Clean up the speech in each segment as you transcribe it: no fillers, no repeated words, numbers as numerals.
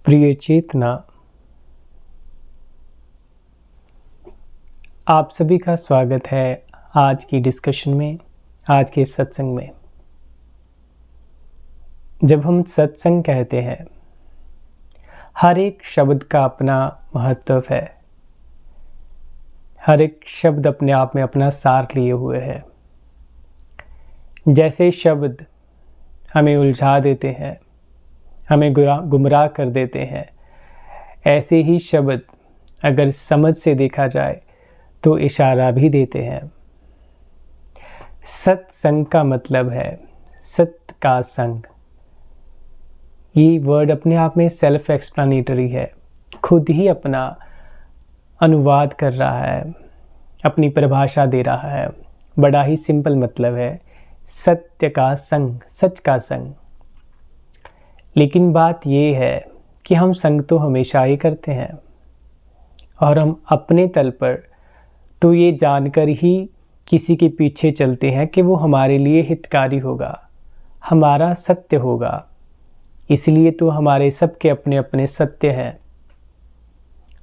प्रिय चेतना, आप सभी का स्वागत है आज की डिस्कशन में, आज के सत्संग में। जब हम सत्संग कहते हैं, हर एक शब्द का अपना महत्व है। हर एक शब्द अपने आप में अपना सार लिए हुए है। जैसे शब्द हमें उलझा देते हैं, हमें गुमराह कर देते हैं, ऐसे ही शब्द अगर समझ से देखा जाए तो इशारा भी देते हैं। सत्संग का मतलब है सत्य का संग। ये वर्ड अपने आप में सेल्फ एक्सप्लेनेटरी है, खुद ही अपना अनुवाद कर रहा है, अपनी परिभाषा दे रहा है। बड़ा ही सिंपल मतलब है सत्य का संग, सच का संग। लेकिन बात ये है कि हम संग तो हमेशा ही करते हैं और हम अपने तल पर तो ये जानकर ही किसी के पीछे चलते हैं कि वो हमारे लिए हितकारी होगा, हमारा सत्य होगा। इसलिए तो हमारे सबके अपने अपने सत्य हैं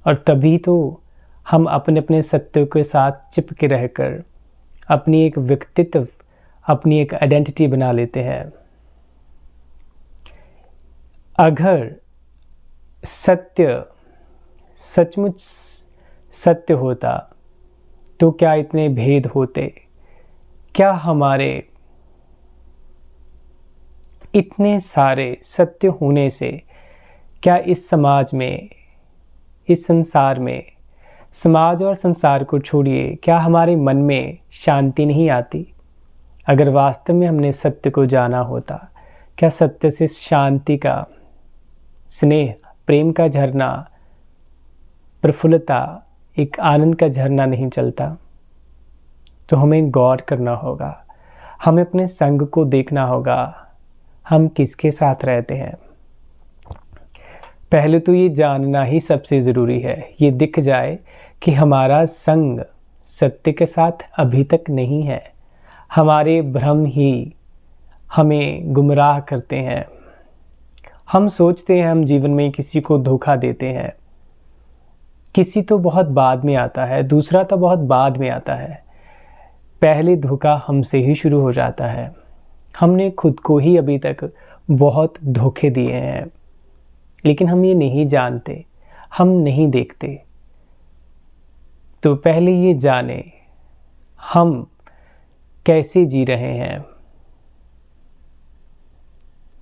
और तभी तो हम अपने अपने सत्य के साथ चिपके रहकर अपनी एक व्यक्तित्व, अपनी एक आइडेंटिटी बना लेते हैं। अगर सत्य सचमुच सत्य होता तो क्या इतने भेद होते? क्या हमारे इतने सारे सत्य होने से क्या इस समाज में, इस संसार में, समाज और संसार को छोड़िए, क्या हमारे मन में शांति नहीं आती? अगर वास्तव में हमने सत्य को जाना होता, क्या सत्य से शांति का, स्नेह, प्रेम का झरना, प्रफुल्लता, एक आनंद का झरना नहीं चलता? तो हमें गौर करना होगा, हमें अपने संग को देखना होगा, हम किसके साथ रहते हैं। पहले तो ये जानना ही सबसे ज़रूरी है। ये दिख जाए कि हमारा संग सत्य के साथ अभी तक नहीं है, हमारे भ्रम ही हमें गुमराह करते हैं। हम सोचते हैं हम जीवन में किसी को धोखा देते हैं। किसी तो बहुत बाद में आता है, दूसरा तो बहुत बाद में आता है। पहले धोखा हमसे ही शुरू हो जाता है। हमने खुद को ही अभी तक बहुत धोखे दिए हैं, लेकिन हम ये नहीं जानते, हम नहीं देखते। तो पहले ये जाने हम कैसे जी रहे हैं।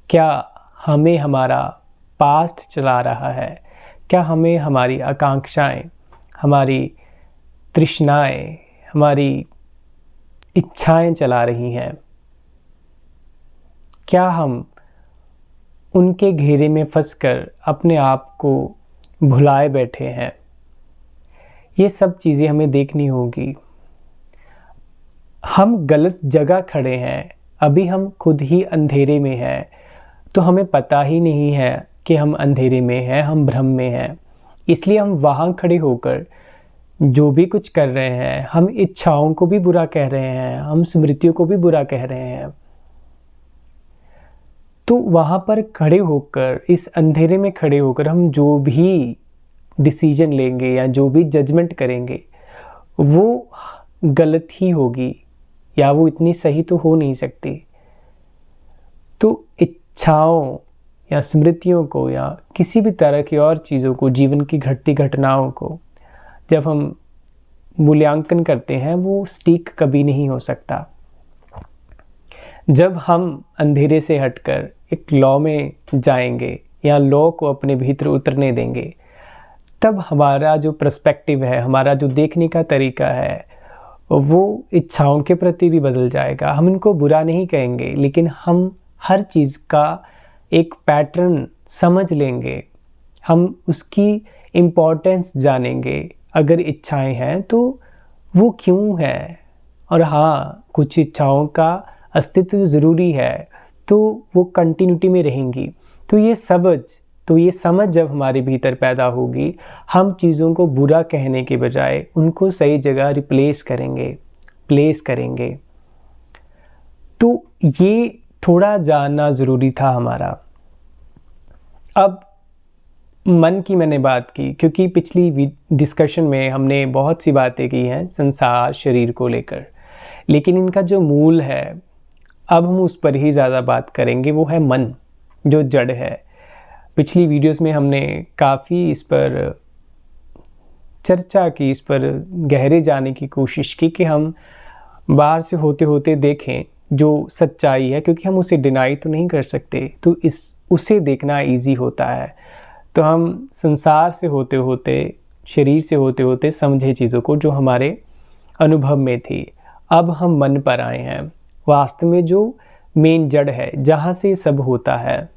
क्या हमें हमारा पास्ट चला रहा है? क्या हमें हमारी आकांक्षाएं, हमारी तृष्णाएं, हमारी इच्छाएं चला रही हैं? क्या हम उनके घेरे में फंसकर अपने आप को भुलाए बैठे हैं? ये सब चीज़ें हमें देखनी होगी। हम गलत जगह खड़े हैं, अभी हम खुद ही अंधेरे में हैं, तो हमें पता ही नहीं है कि हम अंधेरे में हैं, हम भ्रम में हैं। इसलिए हम वहाँ खड़े होकर जो भी कुछ कर रहे हैं, हम इच्छाओं को भी बुरा कह रहे हैं, हम स्मृतियों को भी बुरा कह रहे हैं। तो वहाँ पर खड़े होकर, इस अंधेरे में खड़े होकर हम जो भी डिसीजन लेंगे या जो भी जजमेंट करेंगे वो गलत ही होगी, या वो इतनी सही तो हो नहीं सकती। तो इच्छाओं या स्मृतियों को या किसी भी तरह की और चीज़ों को, जीवन की घटती घटनाओं को जब हम मूल्यांकन करते हैं, वो सटीक कभी नहीं हो सकता। जब हम अंधेरे से हटकर एक लॉ में जाएंगे या लॉ को अपने भीतर उतरने देंगे, तब हमारा जो पर्सपेक्टिव है, हमारा जो देखने का तरीका है, वो इच्छाओं के प्रति भी बदल जाएगा। हम इनको बुरा नहीं कहेंगे, लेकिन हम हर चीज़ का एक पैटर्न समझ लेंगे, हम उसकी इम्पोर्टेंस जानेंगे। अगर इच्छाएं हैं तो वो क्यों है, और हाँ, कुछ इच्छाओं का अस्तित्व ज़रूरी है, तो वो कंटिन्यूटी में रहेंगी। तो ये समझ जब हमारे भीतर पैदा होगी, हम चीज़ों को बुरा कहने के बजाय उनको सही जगह रिप्लेस करेंगे, प्लेस करेंगे। तो ये थोड़ा जानना ज़रूरी था हमारा। अब मन की मैंने बात की क्योंकि पिछली डिस्कशन में हमने बहुत सी बातें की हैं संसार शरीर को लेकर, लेकिन इनका जो मूल है अब हम उस पर ही ज़्यादा बात करेंगे, वो है मन, जो जड़ है। पिछली वीडियोस में हमने काफ़ी इस पर चर्चा की, इस पर गहरे जाने की कोशिश की कि हम बाहर से होते होते देखें जो सच्चाई है, क्योंकि हम उसे डिनाई तो नहीं कर सकते, तो उसे देखना इजी होता है। तो हम संसार से होते होते, शरीर से होते होते समझे चीज़ों को जो हमारे अनुभव में थी। अब हम मन पर आए हैं, वास्तव में जो मेन जड़ है, जहाँ से सब होता है,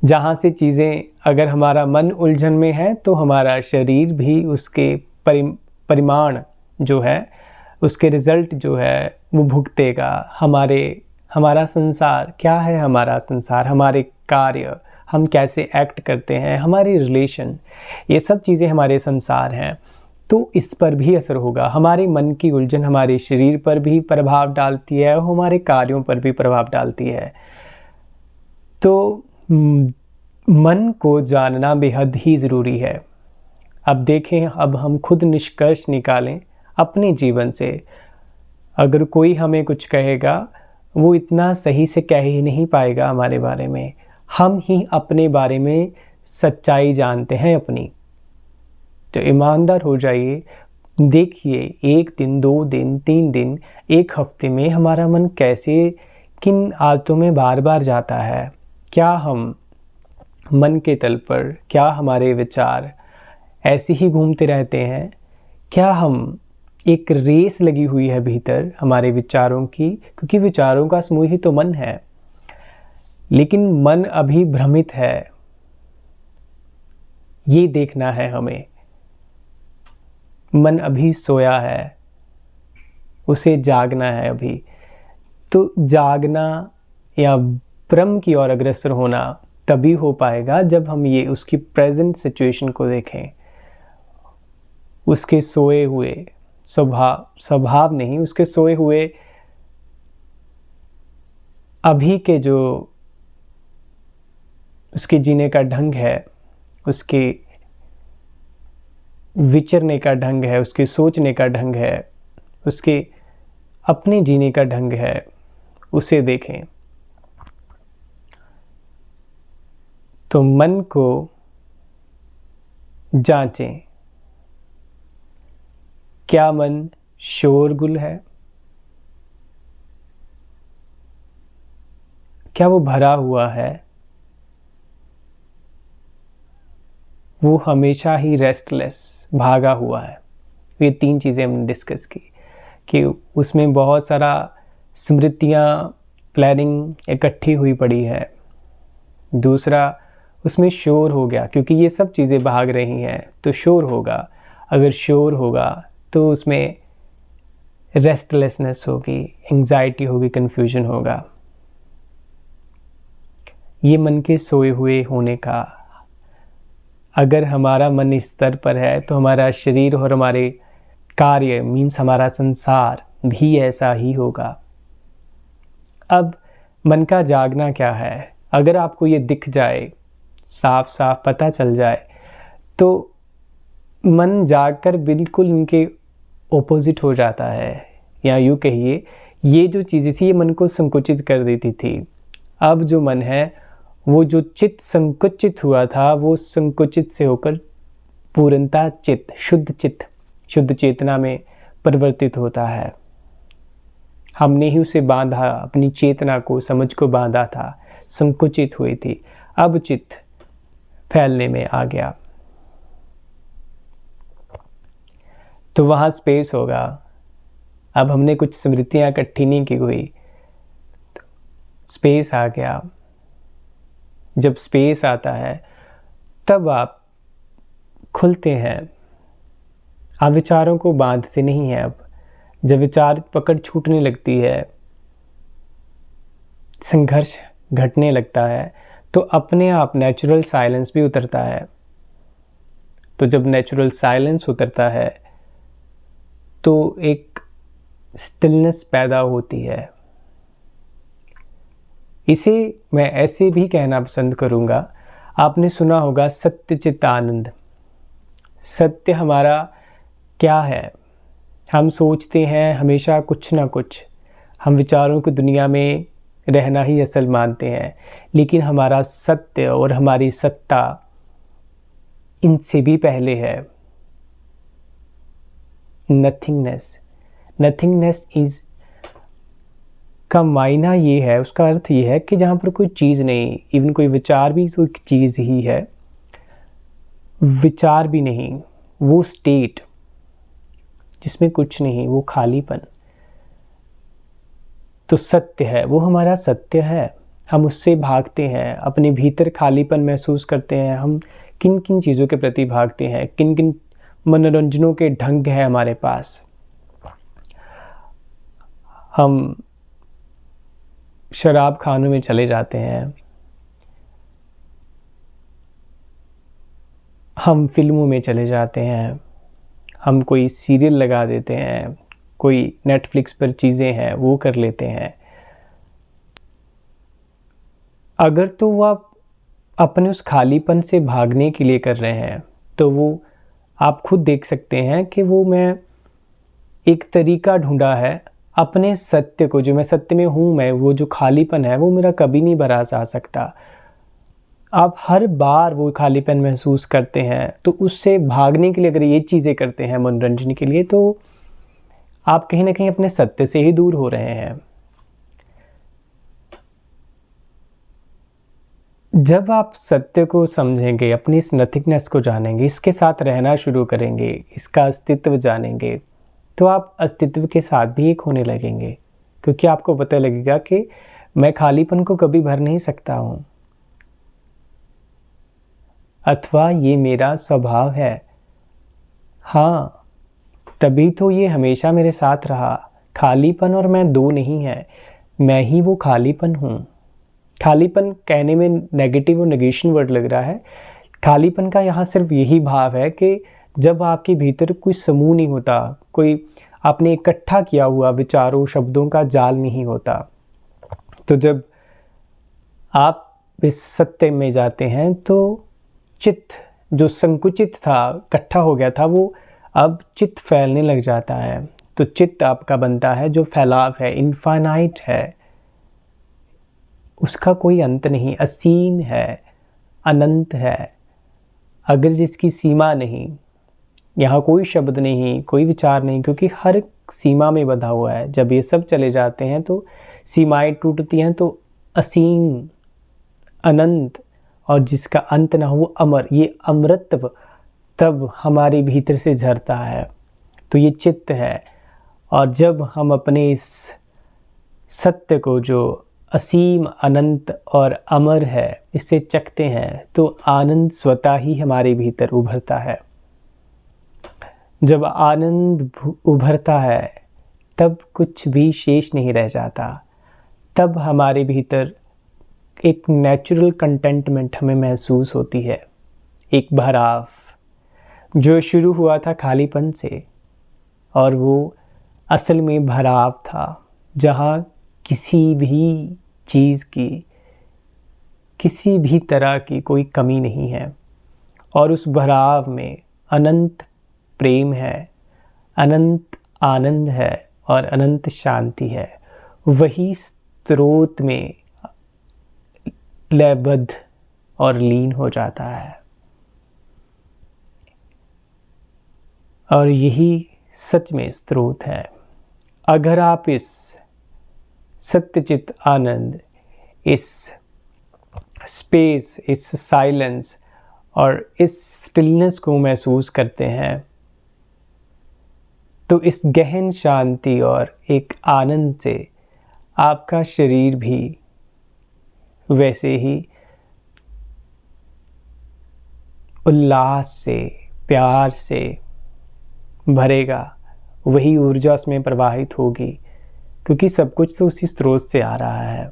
जहाँ से चीज़ें, अगर हमारा मन उलझन में है तो हमारा शरीर भी उसके परिमाण जो है, उसके रिज़ल्ट जो है वो भुगतेगा। हमारा संसार क्या है, हमारा संसार, हमारे कार्य, हम कैसे एक्ट करते हैं, हमारे रिलेशन, ये सब चीज़ें हमारे संसार हैं। तो इस पर भी असर होगा। हमारे मन की उलझन हमारे शरीर पर भी प्रभाव डालती है और हमारे कार्यों पर भी प्रभाव डालती है। तो मन को जानना बेहद ही ज़रूरी है। अब देखें, अब हम खुद निष्कर्ष निकालें अपने जीवन से। अगर कोई हमें कुछ कहेगा, वो इतना सही से कह ही नहीं पाएगा हमारे बारे में। हम ही अपने बारे में सच्चाई जानते हैं अपनी। तो ईमानदार हो जाइए, देखिए 1 दिन, 2 दिन, 3 दिन, 1 हफ्ते में हमारा मन कैसे, किन आदतों में बार बार जाता है। क्या हम मन के तल पर, क्या हमारे विचार ऐसे ही घूमते रहते हैं? क्या हम एक रेस लगी हुई है भीतर हमारे विचारों की, क्योंकि विचारों का समूह ही तो मन है, लेकिन मन अभी भ्रमित है, ये देखना है हमें। मन अभी सोया है, उसे जागना है अभी। तो जागना या ब्रह्म की ओर अग्रसर होना तभी हो पाएगा जब हम ये उसकी प्रेजेंट सिचुएशन को देखें, उसके सोए हुए स्वभाव नहीं, उसके सोए हुए अभी के जो उसके जीने का ढंग है, उसके विचरने का ढंग है, उसके सोचने का ढंग है, उसके अपने जीने का ढंग है, उसे देखें। तो मन को जांचें, क्या मन शोरगुल है? क्या वो भरा हुआ है? वो हमेशा ही रेस्टलेस, भागा हुआ है? ये 3 चीज़ें हमने डिस्कस की कि उसमें बहुत सारा स्मृतियाँ, प्लानिंग इकट्ठी हुई पड़ी है। दूसरा, उसमें शोर हो गया, क्योंकि ये सब चीज़ें भाग रही हैं तो शोर होगा। अगर शोर होगा तो उसमें रेस्टलेसनेस होगी, एंग्जाइटी होगी, कन्फ्यूजन होगा। ये मन के सोए हुए होने का, अगर हमारा मन इस स्तर पर है तो हमारा शरीर और हमारे कार्य, मीन्स हमारा संसार भी ऐसा ही होगा। अब मन का जागना क्या है? अगर आपको ये दिख जाए, साफ साफ पता चल जाए, तो मन जागकर बिल्कुल इनके ओपोजिट हो जाता है। या यूँ कहिए, ये जो चीज़ें थी ये मन को संकुचित कर देती थी। अब जो मन है, वो जो चित्त संकुचित हुआ था, वो संकुचित से होकर पूर्णता चित्त, शुद्ध चेतना में परिवर्तित होता है। हमने ही उसे बांधा, अपनी चेतना को, समझ को बांधा था, संकुचित हुई थी। अब चित्त फैलने में आ गया, तो वहाँ स्पेस होगा। अब हमने कुछ स्मृतियाँ इकट्ठी नहीं की हुई, तो स्पेस आ गया। जब स्पेस आता है तब आप खुलते हैं, आप विचारों को बांधते नहीं हैं। अब जब विचार पकड़ छूटने लगती है, संघर्ष घटने लगता है, तो अपने आप नेचुरल साइलेंस भी उतरता है। तो जब नेचुरल साइलेंस उतरता है तो एक स्टिलनेस पैदा होती है। इसे मैं ऐसे भी कहना पसंद करूँगा, आपने सुना होगा सत्य चित आनंद। सत्य हमारा क्या है? हम सोचते हैं हमेशा कुछ ना कुछ, हम विचारों की दुनिया में रहना ही असल मानते हैं, लेकिन हमारा सत्य और हमारी सत्ता इनसे भी पहले है। नथिंगनेस। नथिंगनेस इज का मायना ये है, उसका अर्थ ये है कि जहाँ पर कोई चीज़ नहीं, इवन कोई विचार भी तो एक चीज़ ही है, विचार भी नहीं, वो स्टेट जिसमें कुछ नहीं, वो खालीपन। तो सत्य है, वो हमारा सत्य है। हम उससे भागते हैं, अपने भीतर खालीपन महसूस करते हैं। हम किन किन चीज़ों के प्रति भागते हैं, किन किन मनोरंजनों के ढंग है हमारे पास। हम शराब खानों में चले जाते हैं, हम फिल्मों में चले जाते हैं, हम कोई सीरियल लगा देते हैं, कोई नेटफ्लिक्स पर चीज़ें हैं वो कर लेते हैं। अगर तो वो आप अपने उस खालीपन से भागने के लिए कर रहे हैं, तो वो आप खुद देख सकते हैं कि वो मैं एक तरीका ढूंढा है अपने सत्य को, जो मैं सत्य में हूँ, मैं वो जो खालीपन है वो मेरा कभी नहीं भरा जा सकता। आप हर बार वो खालीपन महसूस करते हैं, तो उससे भागने के लिए अगर ये चीज़ें करते हैं मनोरंजन के लिए, तो आप कहीं ना कहीं अपने सत्य से ही दूर हो रहे हैं। जब आप सत्य को समझेंगे, अपनी इस नथिंगनेस को जानेंगे, इसके साथ रहना शुरू करेंगे, इसका अस्तित्व जानेंगे, तो आप अस्तित्व के साथ भी एक होने लगेंगे, क्योंकि आपको पता लगेगा कि मैं खालीपन को कभी भर नहीं सकता हूँ, अथवा ये मेरा स्वभाव है। हाँ, तभी तो ये हमेशा मेरे साथ रहा। खालीपन और मैं दो नहीं है, मैं ही वो खालीपन हूँ। खालीपन कहने में नेगेटिव और नेगेशन वर्ड लग रहा है। खालीपन का यहाँ सिर्फ यही भाव है कि जब आपके भीतर कोई समूह नहीं होता, कोई आपने इकट्ठा किया हुआ विचारों शब्दों का जाल नहीं होता, तो जब आप इस सत्य में जाते हैं तो चित्त जो संकुचित था, इकट्ठा हो गया था, वो अब चित्त फैलने लग जाता है। तो चित्त आपका बनता है जो फैलाव है, इनफाइनाइट है, उसका कोई अंत नहीं, असीम है, अनंत है, अगर जिसकी सीमा नहीं। यहाँ कोई शब्द नहीं, कोई विचार नहीं, क्योंकि हर सीमा में बंधा हुआ है। जब ये सब चले जाते हैं तो सीमाएं टूटती हैं, तो असीम, अनंत, और जिसका अंत ना हो वो अमर, ये अमृतत्व तब हमारे भीतर से झरता है। तो ये चित्त है। और जब हम अपने इस सत्य को जो असीम, अनंत और अमर है, इसे चखते हैं, तो आनंद स्वतः ही हमारे भीतर उभरता है। जब आनंद उभरता है तब कुछ भी शेष नहीं रह जाता। तब हमारे भीतर एक नेचुरल कंटेंटमेंट हमें महसूस होती है, एक भराव जो शुरू हुआ था खालीपन से, और वो असल में भराव था, जहाँ किसी भी चीज़ की, किसी भी तरह की कोई कमी नहीं है। और उस भराव में अनंत प्रेम है, अनंत आनंद है और अनंत शांति है। वही स्रोत में लयबद्ध और लीन हो जाता है। और यही सच में स्रोत है। अगर आप इस सत्यचित आनंद, इस स्पेस, इस साइलेंस और इस स्टिलनेस को महसूस करते हैं, तो इस गहन शांति और एक आनंद से आपका शरीर भी वैसे ही उल्लास से, प्यार से भरेगा। वही ऊर्जा उसमें प्रवाहित होगी, क्योंकि सब कुछ तो उसी स्रोत से आ रहा है।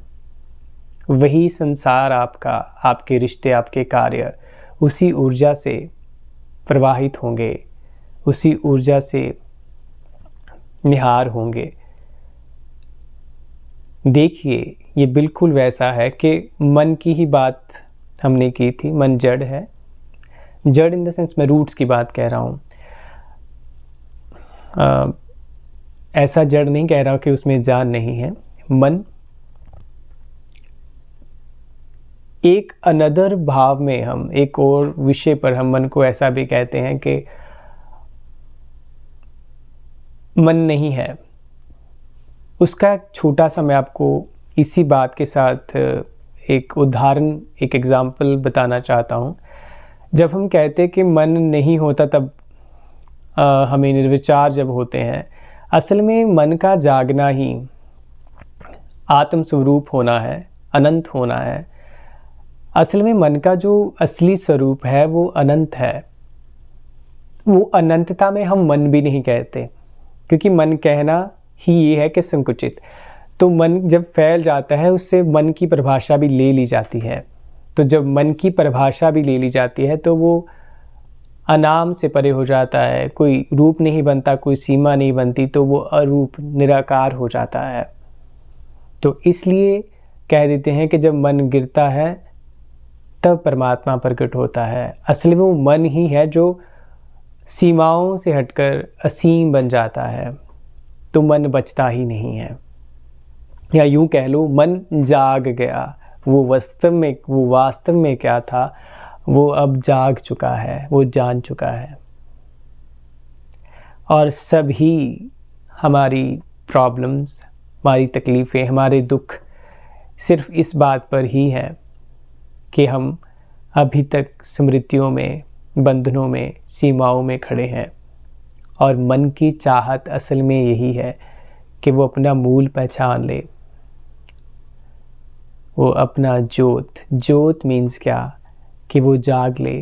वही संसार आपका, आपके रिश्ते, आपके कार्य उसी ऊर्जा से प्रवाहित होंगे, उसी ऊर्जा से निहार होंगे। देखिए, ये बिल्कुल वैसा है कि मन की ही बात हमने की थी, मन जड़ है। जड़ इन द सेंस मैं रूट्स की बात कह रहा हूँ। ऐसा जड़ नहीं कह रहा कि उसमें जान नहीं है। मन एक अनदर भाव में, हम एक और विषय पर हम मन को ऐसा भी कहते हैं कि मन नहीं है। उसका छोटा सा मैं आपको इसी बात के साथ एक उदाहरण, एक एग्जाम्पल बताना चाहता हूँ। जब हम कहते कि मन नहीं होता तब हमें निर्विचार जब होते हैं, असल में मन का जागना ही आत्म स्वरूप होना है, अनंत होना है। असल में मन का जो असली स्वरूप है वो अनंत है। वो अनंतता में हम मन भी नहीं कहते, क्योंकि मन कहना ही ये है कि संकुचित। तो मन जब फैल जाता है उससे मन की परिभाषा भी ले ली जाती है। तो जब मन की परिभाषा भी ले ली जाती है तो वो अनाम से परे हो जाता है, कोई रूप नहीं बनता, कोई सीमा नहीं बनती, तो वो अरूप निराकार हो जाता है। तो इसलिए कह देते हैं कि जब मन गिरता है तब परमात्मा प्रकट होता है। असल में वो मन ही है जो सीमाओं से हटकर असीम बन जाता है, तो मन बचता ही नहीं है। या यूं कह लो, मन जाग गया। वो वास्तव में क्या था वो अब जाग चुका है, वो जान चुका है। और सभी हमारी प्रॉब्लम्स, हमारी तकलीफ़ें, हमारे दुख सिर्फ इस बात पर ही हैं कि हम अभी तक स्मृतियों में, बंधनों में, सीमाओं में खड़े हैं। और मन की चाहत असल में यही है कि वो अपना मूल पहचान ले, वो अपना जोत मीन्स क्या, कि वो जाग ले,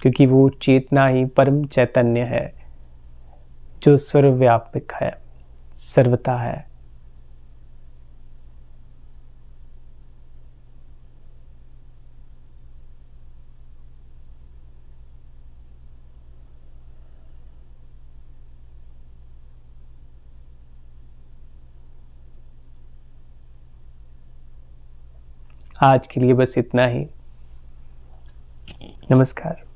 क्योंकि वो चेतना ही परम चैतन्य है जो सर्वव्यापक है, सर्वता है। आज के लिए बस इतना ही। नमस्कार।